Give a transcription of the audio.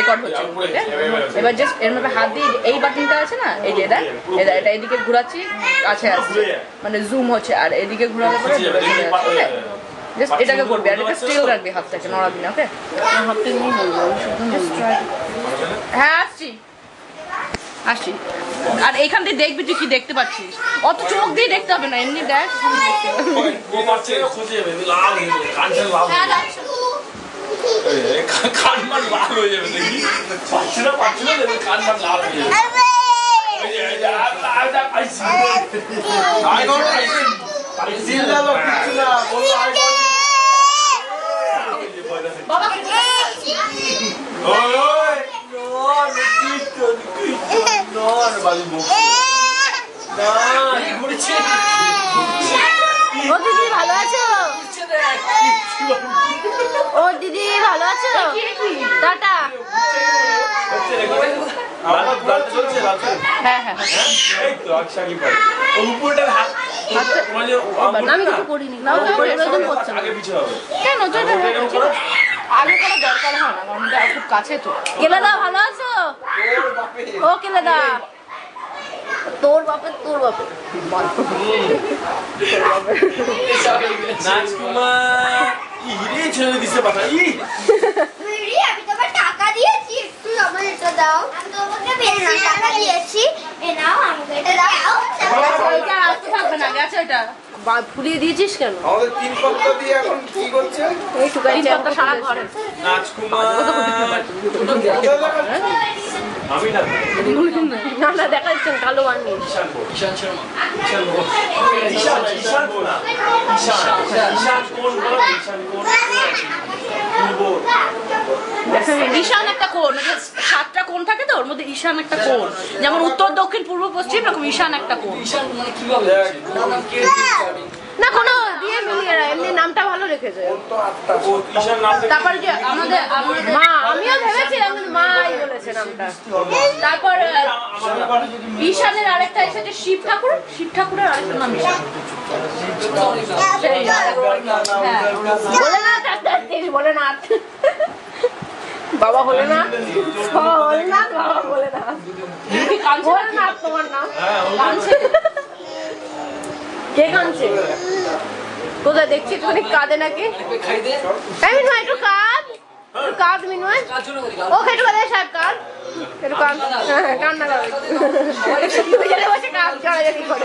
Record হচ্ছে। এবার just এর মধ্যে হাত দিয়ে এই বাটনটা আছে না, এই যে এটা এদিকে ঘোরাচ্ছি, কাছে আসছে মানে জুম হচ্ছে, আর এদিকে ঘোরালে পরে জাস্ট এটাকে করবি আর এটা স্টিল রাখবি, হাতটাকে নড়াবি না। ওকে, হাতটা নিয়ে বলবো। হ্যাঁ আসছি। আর এইখান দিয়ে দেখবি তুই কি দেখতে পাচ্ছিস, অত চোখ দিয়ে দেখতে হবে না, এমনি দেখ। ও দিদি ভালো আছো? ও দিদি ভালো আছো? টাটা। আমি কিছু করিনি, কেন আগে করা দরকার হয় না, কারণ এটা খুব কাছে তো। কেলেদা ভালো আছো? ও কেলেদা, তোর বাপের আমি তোমার টাকা দিয়েছি, একটু আমার এটা দাও। আমি তোমাকে টাকা দিয়েছি, এ নাও আমাকে এটা দাও। ওইটা আসতে থাকবে না, গেছে ওটা। ফুলিয়ে দিয়েছিস কেন? আমাদের 3 পাতা দিয়ে এখন কি করছে? এই টুকাই চাপটা সারা ঘরে। রাজকুমার আমি না দেখা যাচ্ছে কালো বানিয়ে। ঈশান শর্মা, ঈশান কোন বলো, ঈশান একটা কোণ, 7টা কোণ থাকে তো, ওর মধ্যে ঈশান একটা কোণ, যেমন উত্তর দক্ষিণ পূর্ব পশ্চিম, এরকম ঈশান একটা কোণ। না কোনো দিয়ে মিলিয়ে না, এমনি নামটা ভালো রেখেছে। তারপর যে আমাদের মা, আমিও ভেবেছিলাম মাই বলেছে নামটা। তারপর ঈশানের আরেকটা এসেছে শিব ঠাকুরের আরেকটা নাম ঈশান। বলে না বলে না বাবা বলে না, বাবা বলে না, বলে না তোমার নাম। কে কাঁদছে? কোথায় দেখছি তুমি কাঁদে নাকি? মিনময় একটু কাঁদ মিনময়, ওকে একটু কাঁদে সাহেব, কাঁদ একটু কান্না করে বসে কাঁদ চড়াচড়ি করে।